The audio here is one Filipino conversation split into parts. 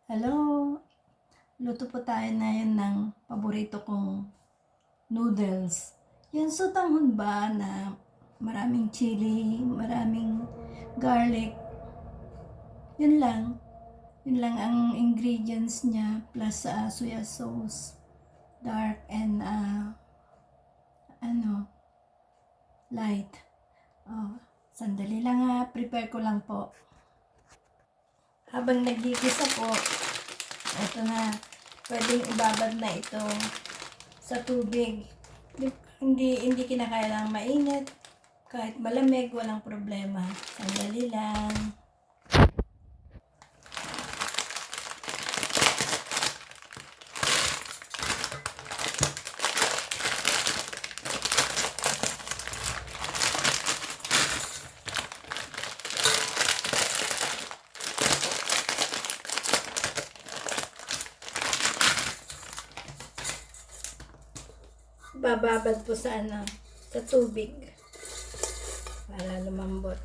Hello, luto po tayo ngayon ng paborito kong noodles. Yung sotanghon ba na maraming chili, maraming garlic, yun lang. Yun lang ang ingredients niya plus soya sauce, dark and light. Sandali lang prepare ko lang po. Habang nagigisa po, ito na, pwedeng ibabad na ito sa tubig. Hindi kinakailangang mainit. Kahit malamig, walang problema. Sandali lang. Bababad po sa sa tubig para lumambot.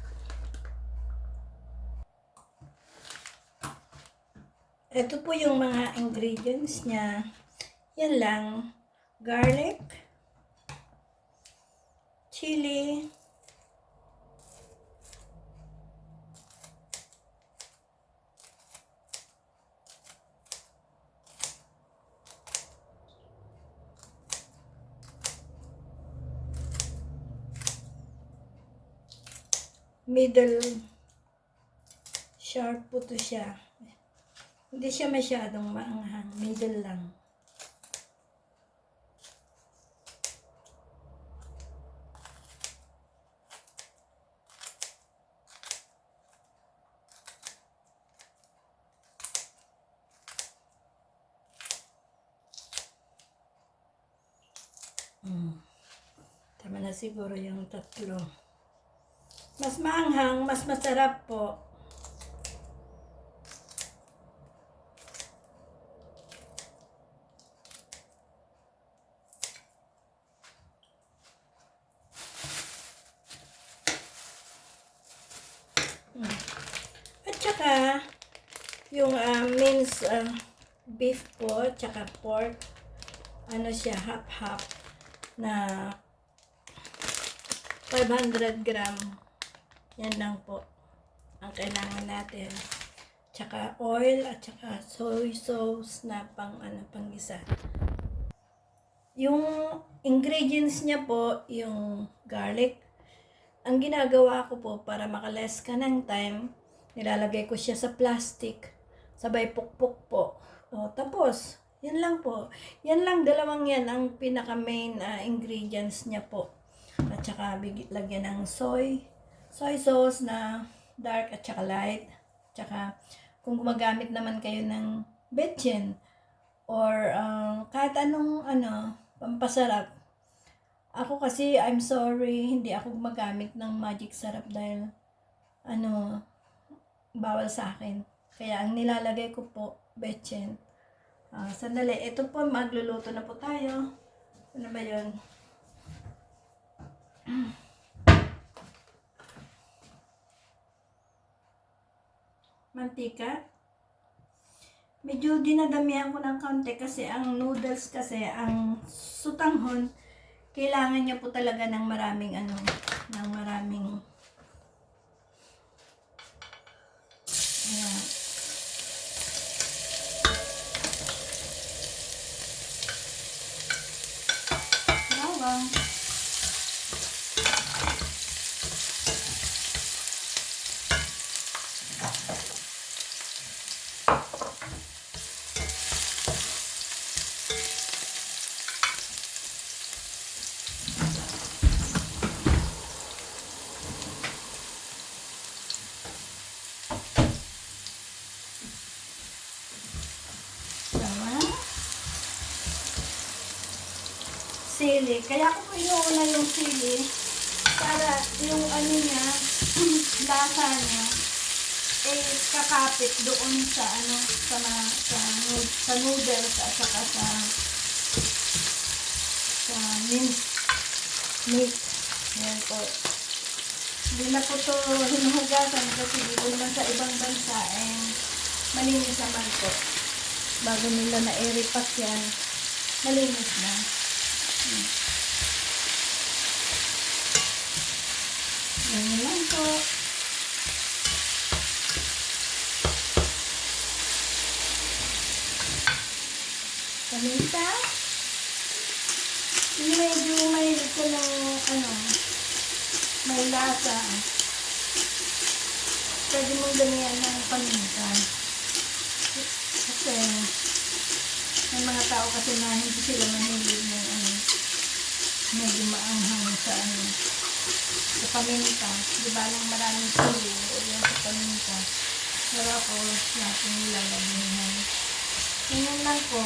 Ito po yung mga ingredients niya. Yan lang. Garlic, chili, middle sharp po to siya. Hindi siya masyadong maanghang. Middle lang. Tama na siguro yung tatlo. Mas maanghang, mas masarap po. At saka, yung minced beef po, tsaka pork, siya, half-half na 500 gram. Yan lang po ang kailangan natin. Tsaka oil at tsaka soy sauce na panggisa. Yung ingredients niya po, yung garlic. Ang ginagawa ko po para makaless ka ng time, nilalagay ko siya sa plastic. Sabay pukpuk po. Tapos, yan lang po. Yan lang, dalawang yan ang pinaka main ingredients niya po. At saka lagyan ng soy sauce na dark at saka light. Tsaka kung gumagamit naman kayo ng betchin or kahit anong pampasarap. Ako kasi, I'm sorry, hindi ako gumagamit ng magic sarap dahil bawal sa akin. Kaya ang nilalagay ko po, betchin. Sandali, ito po, magluluto na po tayo. Ano ba yun? Mantika. Medyo dinadamihan ko ng kaunti kasi ang noodles kasi, ang sotanghon, kailangan niya po talaga ng maraming ayan. Bawang. Sili. Kaya ko po inuuna yung sili para yung niya, lasa niya, kakapit doon sa sa noodles at saka sa minced meat. Ayan po. Hindi na po ito hinuhugasan kasi dito naman sa ibang bansa malinis naman po. Bago nila na-repack yan, malinis na. Ganyan lang po. Paminta. Yung medyo mahilig ko ng may lasa. Pwede mong damihan ng paminta. Kasi may mga tao kasi na hindi sila mahilig ng medyo maanghang sa paminta. Di ba lang maraming sili o yan sa paminta. Pero ako, natin nilalagyan. Ganyan lang po.